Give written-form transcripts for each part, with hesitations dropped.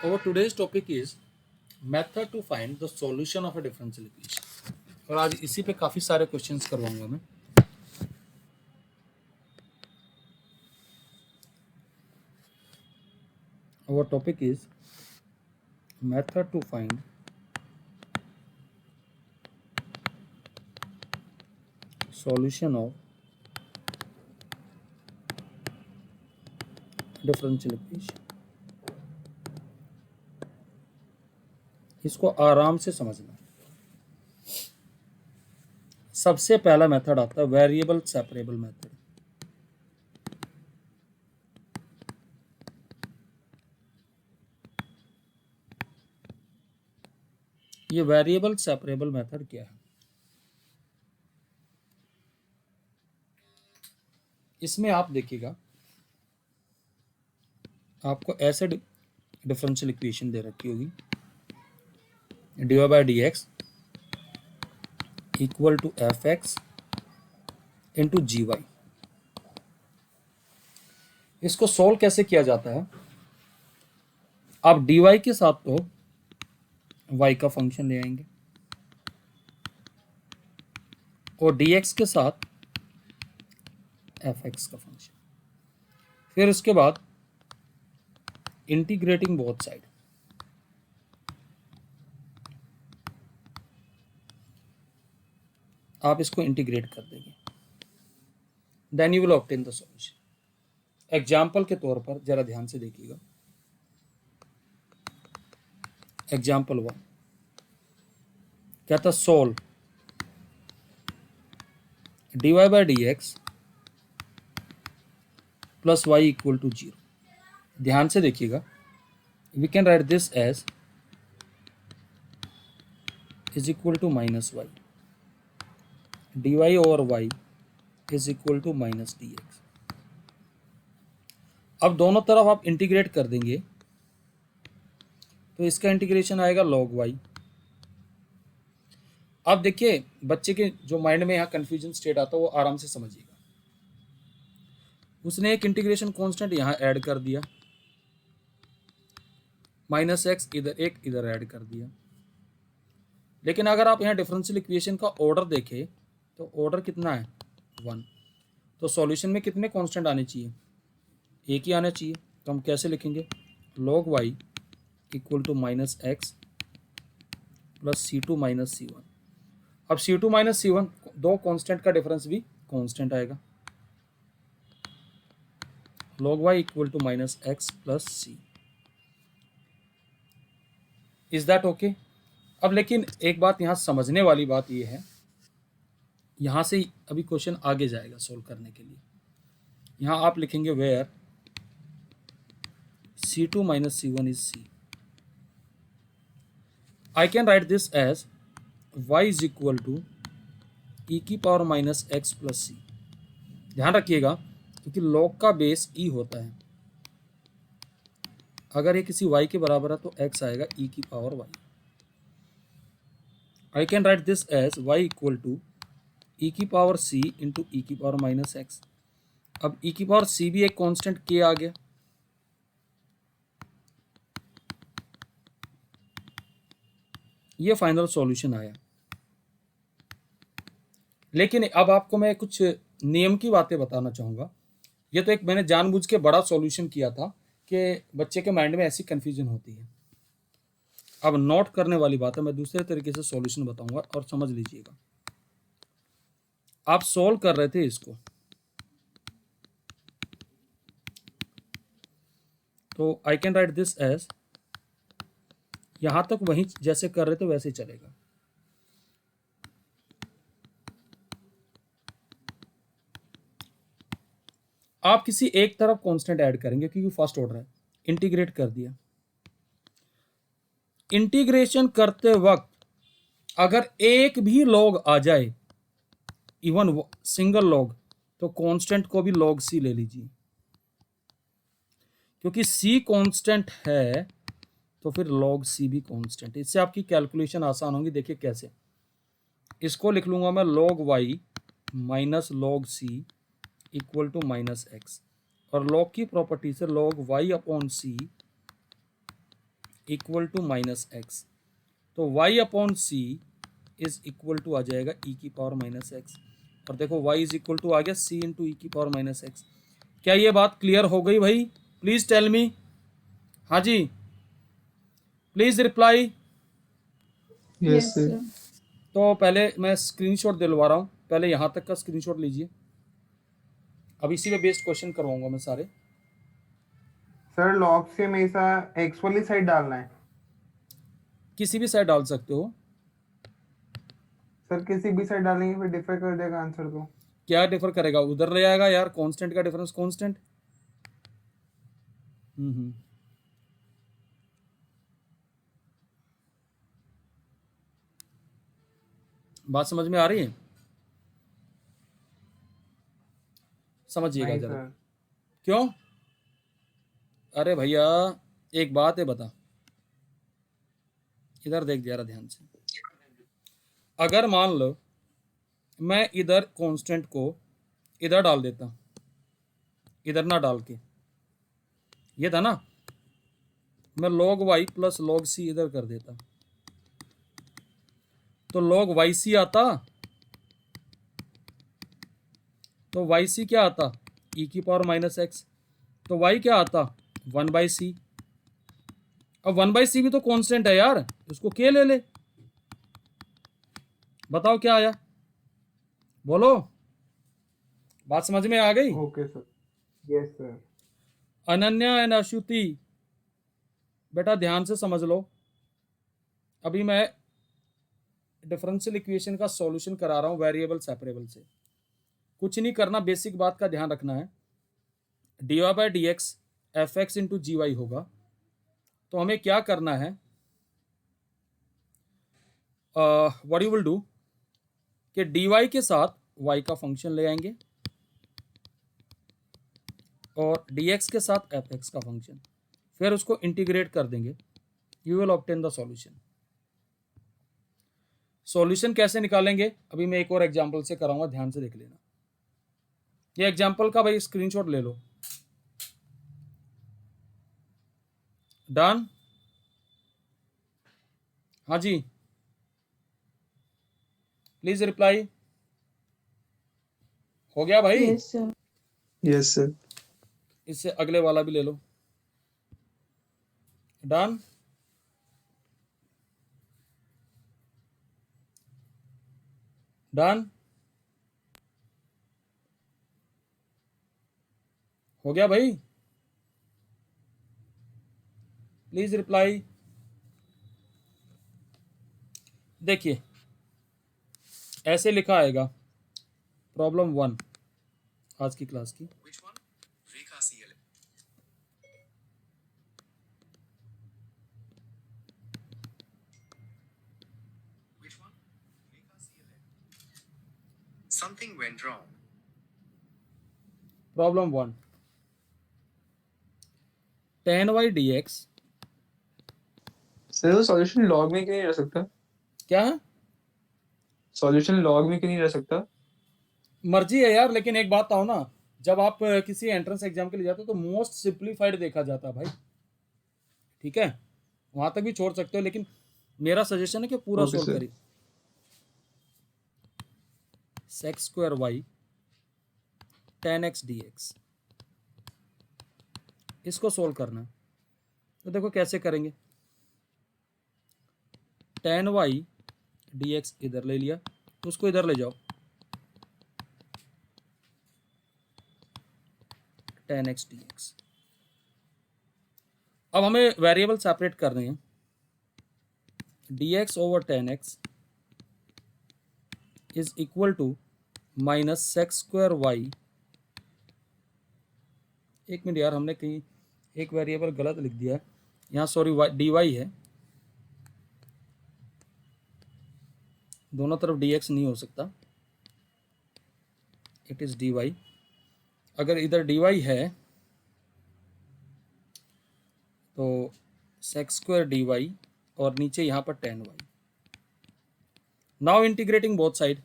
Our today's topic is method to find the solution of a differential equation. और आज इसी पे काफी सारे क्वेश्चंस करवाऊंगा मैं. Our topic is method to find solution of differential equation. इसको आराम से समझना. सबसे पहला मेथड आता है वेरिएबल सेपरेबल मेथड. ये वेरिएबल सेपरेबल मेथड क्या है? इसमें आप देखिएगा, आपको ऐसे डिफरेंशियल इक्वेशन दे रखी होगी, dy by d x equal to f x into g y. इसको सोल्व कैसे किया जाता है? आप dy के साथ तो y का फंक्शन ले आएंगे और dx के साथ fx का फंक्शन. फिर उसके बाद इंटीग्रेटिंग बोथ साइड. आप इसको इंटीग्रेट कर देंगे, then you will obtain the solution. Example के तौर पर जरा ध्यान से देखिएगा. एग्जाम्पल 1 कहता solve dy by d x plus y equal to 0. ध्यान से देखिएगा, we can write this as is equal to minus y. dy over y is equal to minus d x. अब दोनों तरफ आप इंटीग्रेट कर देंगे तो इसका इंटीग्रेशन आएगा log y. अब देखिए, बच्चे के जो माइंड में यहाँ कंफ्यूजन स्टेट आता है वो आराम से समझिएगा. उसने एक इंटीग्रेशन कांस्टेंट यहाँ ऐड कर दिया, माइनस एक्स इधर एक इधर ऐड कर दिया. लेकिन अगर आप यहाँ डिफरेंशियल इक्वेशन का ऑर्डर देखें तो ऑर्डर कितना है? 1. तो सॉल्यूशन में कितने कांस्टेंट आने चाहिए? एक ही आना चाहिए. तो हम कैसे लिखेंगे? log y equal to minus x plus c two minus c one. अब c two minus c one, दो कांस्टेंट का डिफरेंस भी कांस्टेंट आएगा. log y equal to minus x plus c. Is that okay? अब लेकिन एक बात यहाँ समझने वाली बात ये है, यहाँ से अभी क्वेश्चन आगे जाएगा सोल्व करने के लिए. यहाँ आप लिखेंगे where c2 minus c1 is c. I can write this as y is equal to e की पावर माइनस एक्स प्लस सी. ध्यान रखिएगा, क्योंकि log का बेस e होता है. अगर ये किसी y के बराबर है तो x आएगा e की power y. I can write this as y equal to e की पावर c इंटू e की पावर माइनस एक्स. अब e की पावर c भी एक कांस्टेंट k आ गया. ये फाइनल सॉल्यूशन आया. लेकिन अब आपको मैं कुछ नियम की बातें बताना चाहूँगा. ये तो एक मैंने जानबूझ के बड़ा सॉल्यूशन किया था कि बच्चे के माइंड में ऐसी कन्फ्यूजन होती है. अब नोट करने वाली बात है, मैं दूसरे तरीके से सॉल्यूशन बताऊंगा और समझ लीजिएगा. आप सॉल्व कर रहे थे इसको, तो I can write this as, यहां तक वही जैसे कर रहे थे वैसे ही चलेगा. आप किसी एक तरफ कांस्टेंट ऐड करेंगे क्योंकि फर्स्ट ऑर्डर है. इंटीग्रेट कर दिया. इंटीग्रेशन करते वक्त अगर एक भी लॉग आ जाए, इवन सिंगल लॉग, तो कांस्टेंट को भी log c ले लीजिए. क्योंकि c कांस्टेंट है तो फिर log c भी कांस्टेंट. इससे आपकी कैलकुलेशन आसान होगी. देखिए कैसे, इसको लिख लूंगा मैं log y minus log c equal to minus x. और log की प्रॉपर्टी से log y upon c equal to minus x, तो y upon c is equal to आ जाएगा e की पावर माइनस एक्स। और देखो y इज इक्वल टू आ गया c इंटू ई की पावर माइनस एक्स। क्या ये बात क्लियर हो गई भाई? Please tell me. हाँ जी, please reply. Yes Yes, sir. sir. तो पहले मैं स्क्रीनशॉट दिलवा रहा हूँ, पहले यहाँ तक का स्क्रीनशॉट लीजिए। अब इसी पे बेस्ड क्वेश्चन करवाऊंगा मैं सारे। सर लॉग से हमेशा एक्स वाली साइड डालना है? किसी भी साइड डाल सकते हो। सर किसी भी साइड डालेंगे फिर डिफर कर देगा आंसर तो। क्या डिफर करेगा? उधर ले आएगा यार, कांस्टेंट का डिफरेंस कांस्टेंट। बात समझ में आ रही है? समझिएगा नहीं जरा। सर। क्यों? अरे भैया एक बात है, बता, इधर देख जरा ध्यान से। अगर मान लो मैं इधर कांस्टेंट को इधर डाल देता, इधर ना डाल के, ये था ना, मैं log y plus log c इधर कर देता, तो log yc आता, तो yc क्या आता? e की पावर माइनस एक्स। तो y क्या आता? 1/c। अब 1/c भी तो कांस्टेंट है यार, उसको k ले ले। बताओ क्या आया? बोलो, बात समझ में आ गई? Okay sir. Yes sir. Ananya and Ashruti, बेटा ध्यान से समझ लो। अभी मैं डिफरेंशियल इक्वेशन का सॉल्यूशन करा रहा हूं वेरिएबल सेपरेबल से। कुछ नहीं करना, बेसिक बात का ध्यान रखना है। D y by d x f x into g y होगा। तो हमें क्या करना है, व्हाट यू विल डू कि डी वाई के साथ वाई का फंक्शन ले आएंगे और डी एक्स के साथ एफ एक्स का फंक्शन, फिर उसको इंटीग्रेट कर देंगे। You will obtain the solution. Solution कैसे निकालेंगे अभी मैं एक और एग्जांपल से कराऊंगा, ध्यान से देख लेना। ये एग्जांपल का भाई स्क्रीनशॉट ले लो। डन? हाँ जी, प्लीज रिप्लाई। हो गया भाई? Yes, sir. Yes sir. इससे अगले वाला भी ले लो। डन? डन? हो गया भाई? Please reply. देखिए ऐसे लिखा आएगा प्रॉब्लम 1 आज की क्लास की। Something went wrong. Problem 1, tan y dx। Sir वो सॉल्यूशन लॉग में क्यों नहीं रह सकता? क्या है? सॉल्यूशन लॉग में क्यों नहीं रह सकता? मर्जी है यार, लेकिन एक बात आओ ना, जब आप किसी एंट्रेंस एग्जाम के लिए जाते हो तो मोस्ट सिंप्लीफाइड देखा जाता है भाई। ठीक है, वहां तक भी छोड़ सकते हो, लेकिन मेरा सजेशन है कि पूरा Okay, सोल्व sir. करिए। Sec square y tan x dx, इसको सोल्व करना है। तो देखो कैसे करेंगे। tan y dx इधर ले लिया, उसको इधर ले जाओ, tan x dx। अब हमें वेरिएबल सेपरेट करने हैं। dx over tan x is equal to minus sec square y. एक मिनट यार, हमने कहीं एक वेरिएबल गलत लिख दिया है यहाँ, सॉरी, डी वाई है, दोनों तरफ dx नहीं हो सकता, इट इज dy। अगर इधर dy है तो सेक्स स्क्वायर dy और नीचे यहाँ पर tan y। Now integrating both side,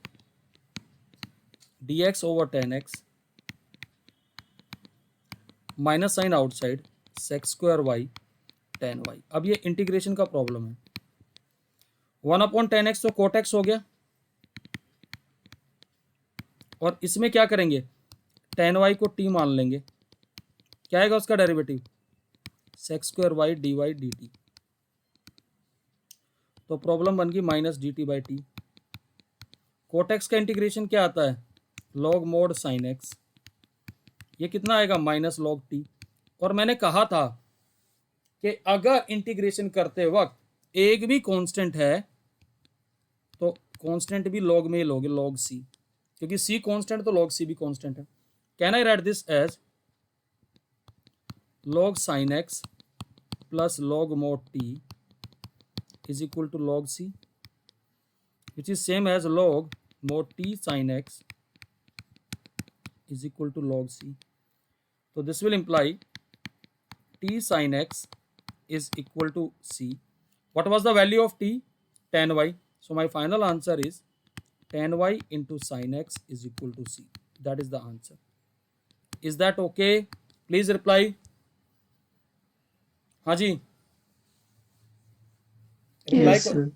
dx over tan x minus sign outside sec square y tan y. अब ये इंटीग्रेशन का प्रॉब्लम है। 1/10x तो कोट एक्स हो गया, और इसमें क्या करेंगे, टेन वाई को टी मान लेंगे। क्या आएगा उसका derivative, sec square y d y d t. तो प्रॉब्लम बन गई minus d t by t. Cot x का इंटीग्रेशन क्या आता है, लॉग मोड साइन एक्स। ये कितना आएगा, माइनस लॉग टी। और मैंने कहा था कि अगर इंटीग्रेशन करते वक्त एक भी कांस्टेंट है तो कांस्टेंट भी लॉग में ही लोगे, लॉग सी, क्योंकि सी कांस्टेंट तो लॉग सी भी कांस्टेंट है। Can I write this as log sin x plus log mod t is equal to log c, which is same as log mod t sin x is equal to log c. So this will imply t sin x is equal to c. What was the value of t, tan y. So my final answer is tan y into sin x is equal to c. That is the answer. Is that okay? Please reply. हाँ जी, reply yes करो। Sir.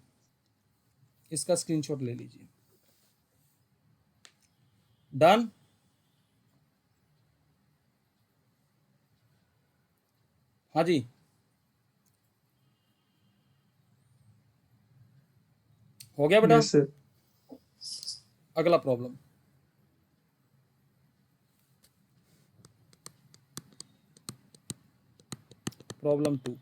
इसका screenshot ले लीजिए। Done. हाँ जी, हो गया बेटा। Yes sir. अगला प्रॉब्लम, प्रॉब्लम 2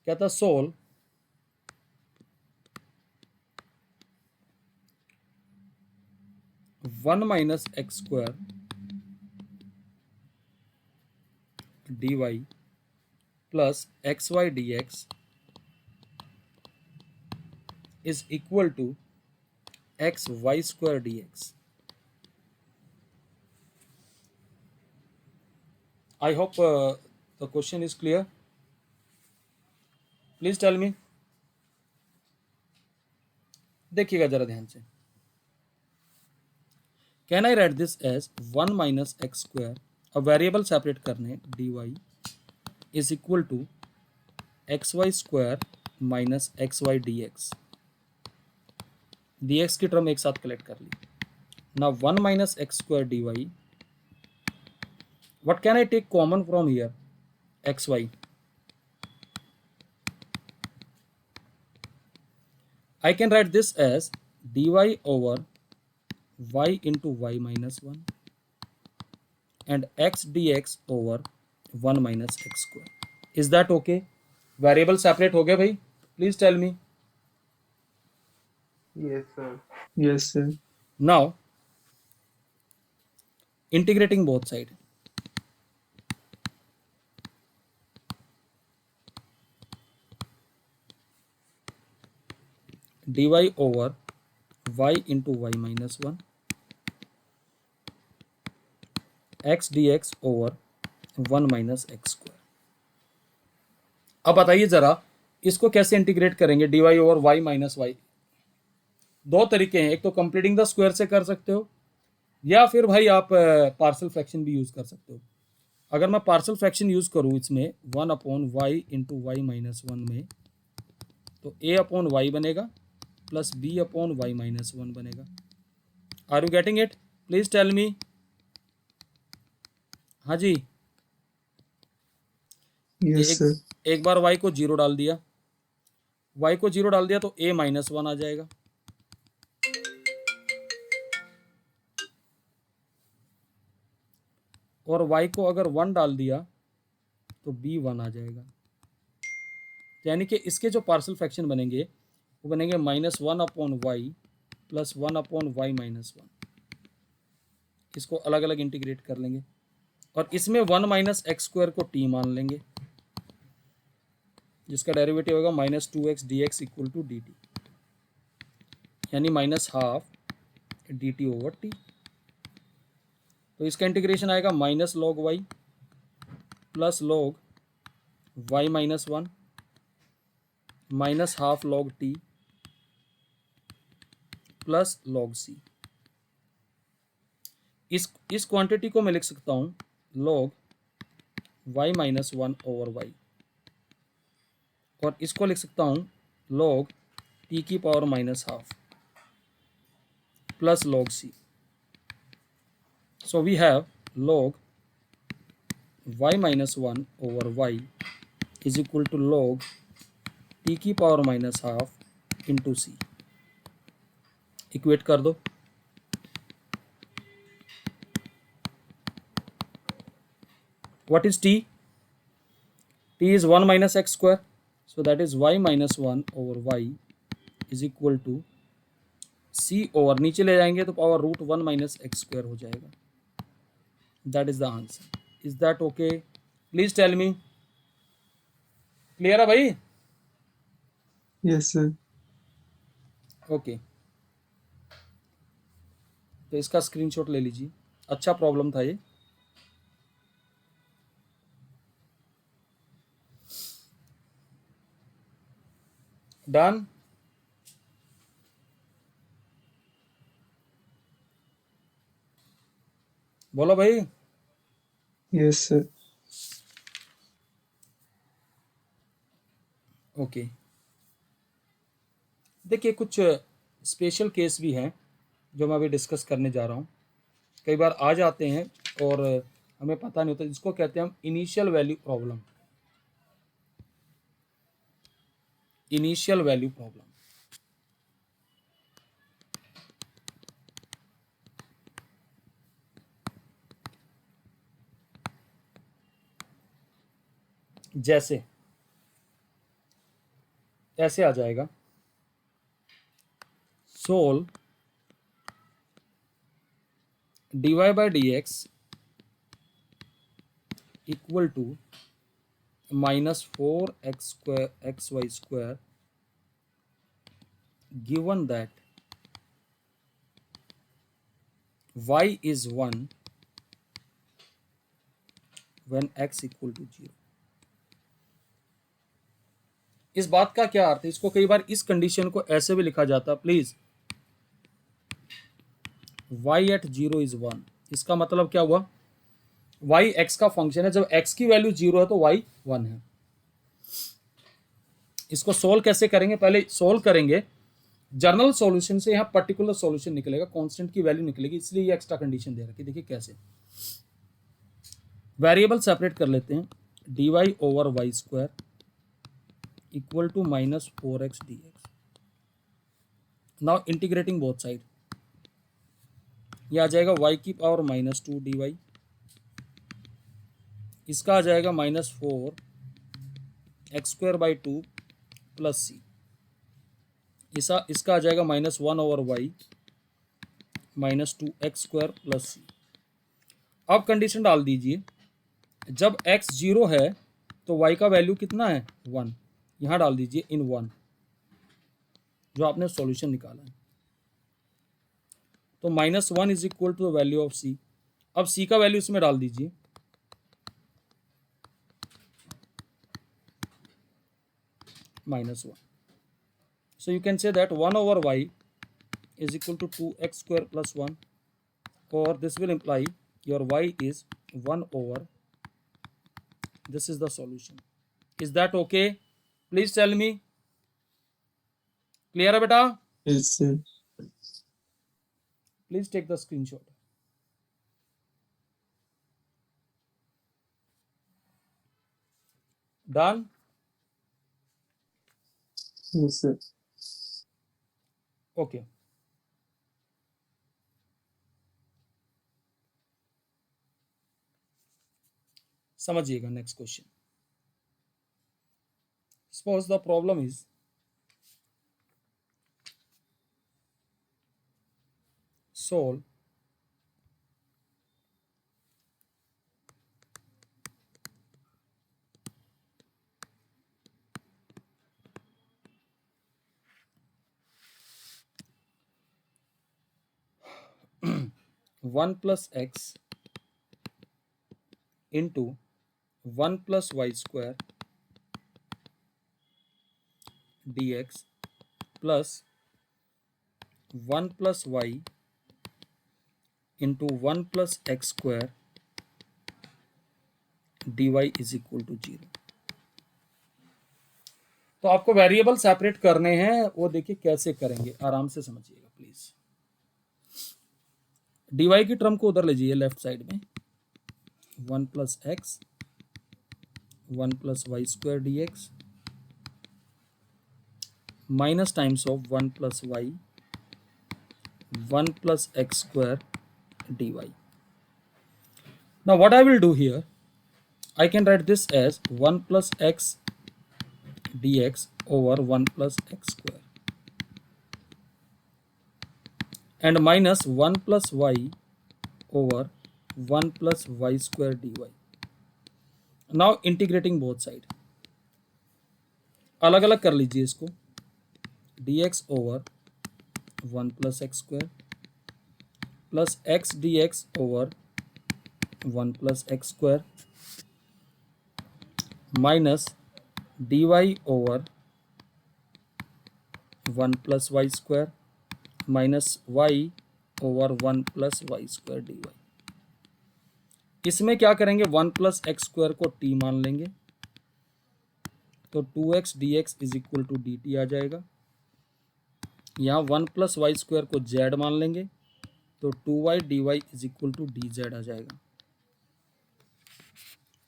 कहता solve one minus x square d y plus x y d x is equal to x y square d x. I hope the question is clear. Please tell me. देखिएगा जरा ध्यान से। Can I write this as 1 minus x square, a variable separate करने dy is equal to xy square minus xy dx. dx की term एक साथ collect कर ली। Now 1 minus x square dy. What can I take common from here? xy. I can write this as dy over y into y minus 1 and x dx over 1 minus x square. Is that okay? Variable separate हो गया भाई? Please tell me. Yes, sir. Yes sir. Now, integrating both sides. dy over y into y minus 1 x dx over 1 minus x square. अब बताइए जरा इसको कैसे integrate करेंगे, dy over y minus y. दो तरीके हैं, एक तो कंप्लीटिंग द स्क्वायर से कर सकते हो, या फिर भाई आप पार्सल फ्रैक्शन भी यूज कर सकते हो। अगर मैं पार्सल फ्रैक्शन यूज करूँ इसमें 1 upon y into y minus 1 में, तो a अपॉन वाई बनेगा plus b upon y minus 1 बनेगा। Are you getting it? Please tell me. हाँ जी, यस सर। एक बार y को 0 डाल दिया, y को 0 डाल दिया तो a माइनस 1 आ जाएगा। और y को अगर 1 डाल दिया तो b 1 आ जाएगा। यानी कि इसके जो पार्सल फ्रैक्शन बनेंगे वो बनेंगे minus 1 upon y plus 1 upon y minus 1। इसको अलग अलग इंटीग्रेट कर लेंगे और इसमें 1 माइनस एक्स स्क्वायर को t मान लेंगे, जिसका डेरिवेटिव होगा minus 2x dx equal to dt, यानी minus half dt over t। तो इसका इंटीग्रेशन आएगा minus log y plus log y minus 1 minus half log t plus log c. इस क्वांटिटी को मैं लिख सकता हूं लॉग y माइनस 1/y, और इसको लिख सकता हूँ log t की power minus half plus log c. So we have log y minus 1/y is equal to log t की पावर माइनस हाफ इंटू सी. इक्वेट कर दो. What is t? T is 1 minus x square. So that is y minus 1/y is equal to c over, नीचे ले जाएंगे तो power root 1 minus x square हो जाएगा. That is the answer. Is that okay? Please tell me. Clear है भाई? Yes, sir. Okay. तो इसका स्क्रीनशॉट ले लीजिए. अच्छा प्रॉब्लम था ये. डन. बोलो भाई. Yes, sir. ओके. देखिए कुछ स्पेशल केस भी हैं जो मैं अभी डिस्कस करने जा रहा हूँ. कई बार आ जाते हैं और हमें पता नहीं होता. जिसको कहते हैं हम initial value problem. Initial value problem. जैसे ऐसे आ जाएगा. Solve dy by dx equal to minus 4x square xy square given that y is 1 when x equal to 0. इस बात का क्या अर्थ है? इसको कई बार इस कंडीशन को ऐसे भी लिखा जाता है. Please, y at 0 is 1. इसका मतलब क्या हुआ? y x का फंक्शन है. जब x की वैल्यू 0 है तो y 1 है. इसको सोल्व कैसे करेंगे? पहले सोल्व करेंगे जनरल सॉल्यूशन से. यहां पर्टिकुलर सॉल्यूशन निकलेगा, कांस्टेंट की वैल्यू निकलेगी, इसलिए ये एक्स्ट्रा कंडीशन दे रखी. देखिए कैसे. वेरिएबल सेपरेट कर लेते हैं. dy over y square equal to minus 4x dx. Now integrating both side. ये आ जाएगा y की पावर माइनस 2 dy. इसका आ जाएगा minus 4x square by 2 plus c. इसका आ जाएगा minus 1/y minus 2x square plus c. अब कंडीशन डाल दीजिए. जब x 0 है तो y का वैल्यू कितना है? 1. यहां डाल दीजिए इन 1 जो आपने सॉल्यूशन निकाला है. तो minus 1 is equal to the value of C. अब सी का वैल्यू इसमें डाल दीजिए. -1. So you can say that 1/y is equal to 2x square plus 1, or this will imply your y is 1/. This is the solution. Is that okay? Please tell me. Clear है बेटा? Yes, sir. Please take the screenshot. Done? Yes, sir. Okay. समझिएगा next question. Suppose the problem is solve one plus x into 1 plus y square dx plus 1 plus y into 1 plus x square dy is equal to 0। तो आपको variable separate करने हैं, वो देखिए कैसे करेंगे, आराम से समझिएगा प्लीज। dy की टर्म को उधर ले जाइए लेफ्ट साइड में, 1 plus x 1 plus y square d x minus times of 1 plus y 1 plus x square dy. Now what I will do here, I can write this as 1 plus x dx over 1 plus x square and minus 1 plus y over 1 plus y square dy. Now integrating both side, अलग अलग कर लीजिए इसको, dx over 1 plus x square plus x dx over 1 plus x square minus dy over 1 plus y square minus y over 1 plus y square dy। इसमें क्या करेंगे, 1 plus x square को t मान लेंगे, तो 2x dx is equal to dt आ जाएगा। यहाँ 1 प्लस वाई स्क्वायर को z मान लेंगे, तो 2y dy is equal to dz आ जाएगा।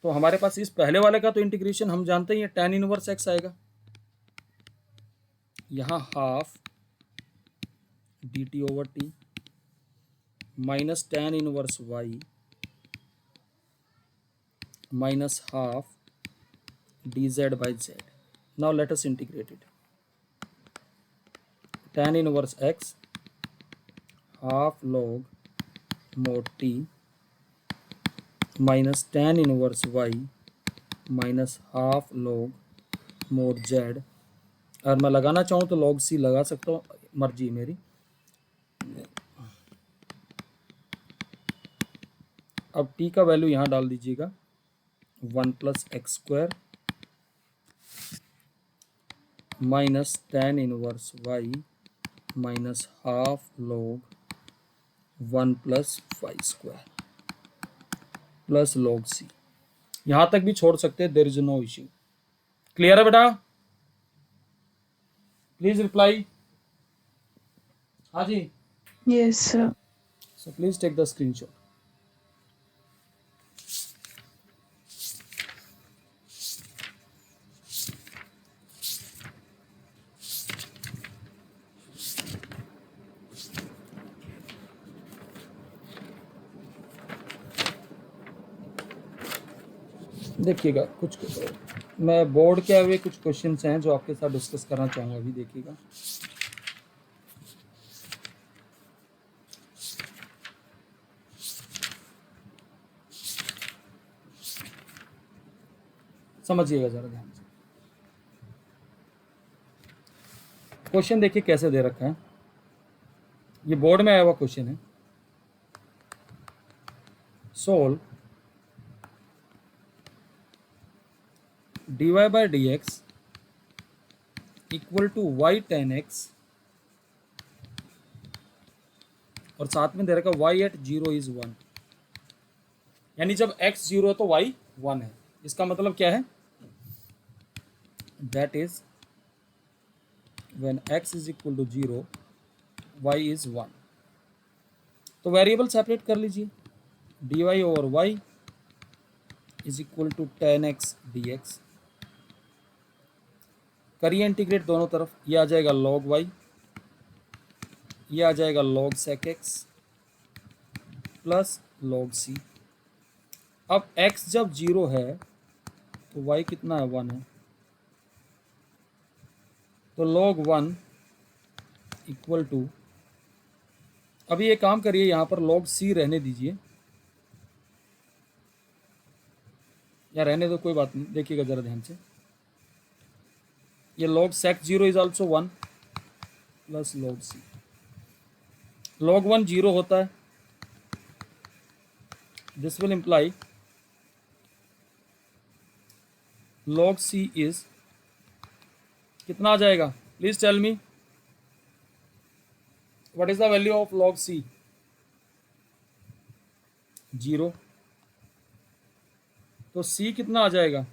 तो हमारे पास इस पहले वाले का तो इंटीग्रेशन हम जानते ही है, tan इनवर्स x आएगा, यहाँ half dt over t minus tan inverse y minus half dz by z. Now let us integrate it. Tan inverse x half log mod t minus tan inverse y minus half log mod z। और मैं लगाना चाहूँ तो log c लगा सकता हूँ, मर्जी मेरी। अब t का वैल्यू यहाँ डाल दीजिएगा, 1 plus x square minus tan inverse y minus half log 1 plus y square plus log c। यहां तक भी छोड़ सकते हैं, there is no issue. Clear है बेटा? Please reply. हाँ जी, Yes, sir. So please take the screenshot. देखिएगा कुछ मैं बोर्ड के हुए कुछ क्वेश्चंस हैं जो आपके साथ डिस्कस करना चाहूँगा, अभी देखिएगा। समझिएगा जरा ध्यान से। क्वेश्चन देखिए कैसे दे रखा है, ये बोर्ड में आया हुआ क्वेश्चन है। Solve dy by dx equal to y tan x, और साथ में दे रखा y एट 0 इज 1, यानी जब x 0 है तो y 1 है। इसका मतलब क्या है, that is when x is equal to 0 y is 1। तो वेरिएबल सेपरेट कर लीजिए, dy over y is equal to tan x dx, करिए इंटीग्रेट दोनों तरफ, ये आ जाएगा log y, ये आ जाएगा log sec x plus log c। अब x जब 0 है तो y कितना है, 1 है, तो log 1 इक्वल टू, अभी ये काम करिए, यहाँ पर log c रहने दीजिए, या रहने दो कोई बात नहीं, देखिएगा जरा ध्यान से। ये log sec 0 is also 1 plus log c। log 1 0 होता है, this will imply log c is कितना आ जाएगा, please tell me what is the value of log c? 0। तो c कितना आ जाएगा,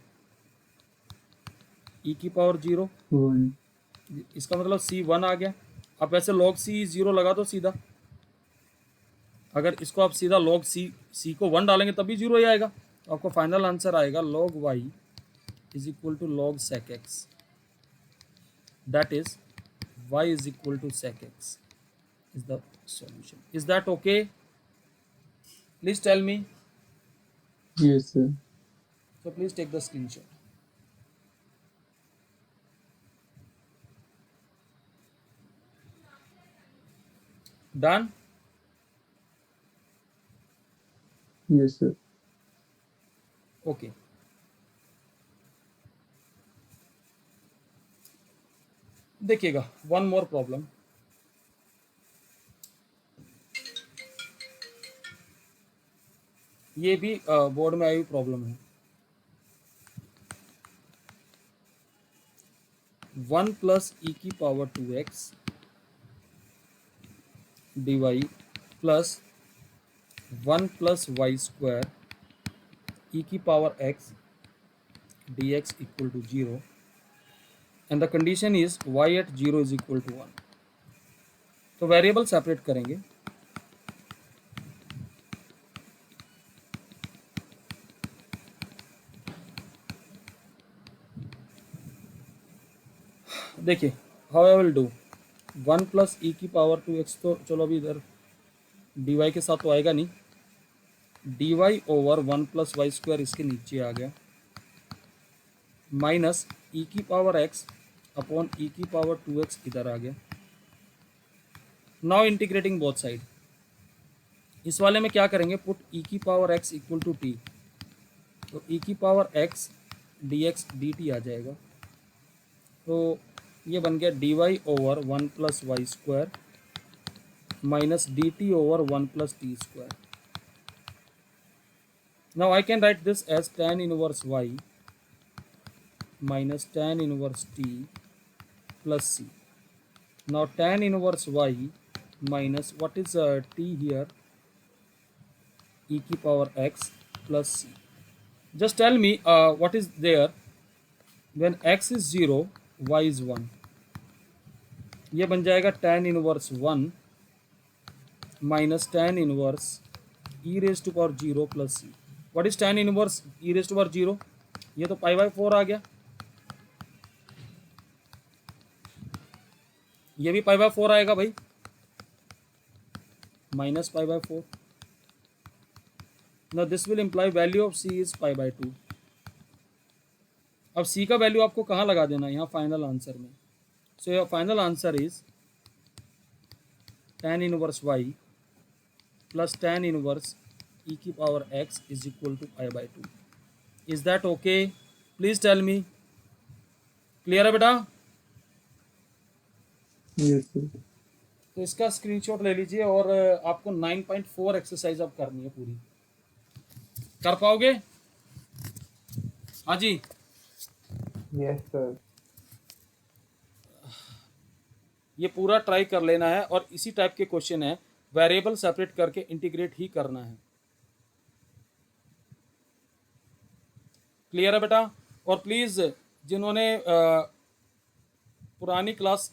e की पावर 0, 1. इसका मतलब c 1 आ गया। आप ऐसे log c 0 लगा दो सीधा, अगर इसको आप सीधा log c को 1 डालेंगे तब भी 0 ही आएगा। तो आपको फाइनल आंसर आएगा log y is equal to log sec x, that is y is equal to sec x is the solution. Is that okay? Please tell me. Yes, sir. So please take the screenshot. Done? Yes, sir. Okay. देखिएगा, one more problem. ये भी board में आई हुई problem है। 1 plus e की power 2x dy plus 1 plus y square e की power x dx equal to 0 and the condition is y at 0 is equal to 1। तो variable separate करेंगे। देखिए how I will do, 1 plus e की power 2x, तो चलो अभी इधर dy के साथ तो आएगा नहीं, dy over 1 plus y square इसके नीचे आ गया, माइनस ई की पावर x अपॉन ई की पावर 2x इधर आ गया। नाउ इंटीग्रेटिंग बोथ साइड, इस वाले में क्या करेंगे, पुट ई की power x equal to t, तो ई की पावर x dx dt आ जाएगा। तो ये बन गया dy over 1 plus y square minus dt over 1 plus t square. Now I can write this as tan inverse y minus tan inverse t plus c. Now tan inverse y minus what is t here, e की power x plus c. Just tell me what is there when x is 0 y is 1। ये बन जाएगा tan inverse 1 minus tan inverse e raised to power 0 plus c. What is tan inverse e raised to power 0? ये तो pi by 4 आ गया, ये भी pi by 4 आएगा भाई, minus pi by 4। Now this will imply value of c is pi by 2। अब c का value आपको कहाँ लगा देना है, यहाँ फाइनल आंसर में। So your final answer is tan inverse y plus tan inverse e की power x is equal to pi by 2। Is that okay? Please tell me. Clear है बेटा? Yes, sir. तो इसका स्क्रीनशॉट ले लीजिए और आपको 9.4 एक्सरसाइज अब करनी है पूरी। कर पाओगे? हाँ जी, यस सर। ये पूरा ट्राई कर लेना है और इसी टाइप के क्वेश्चन है, वेरिएबल सेपरेट करके इंटीग्रेट ही करना है। क्लियर है बेटा? और प्लीज़ जिन्होंने पुरानी क्लास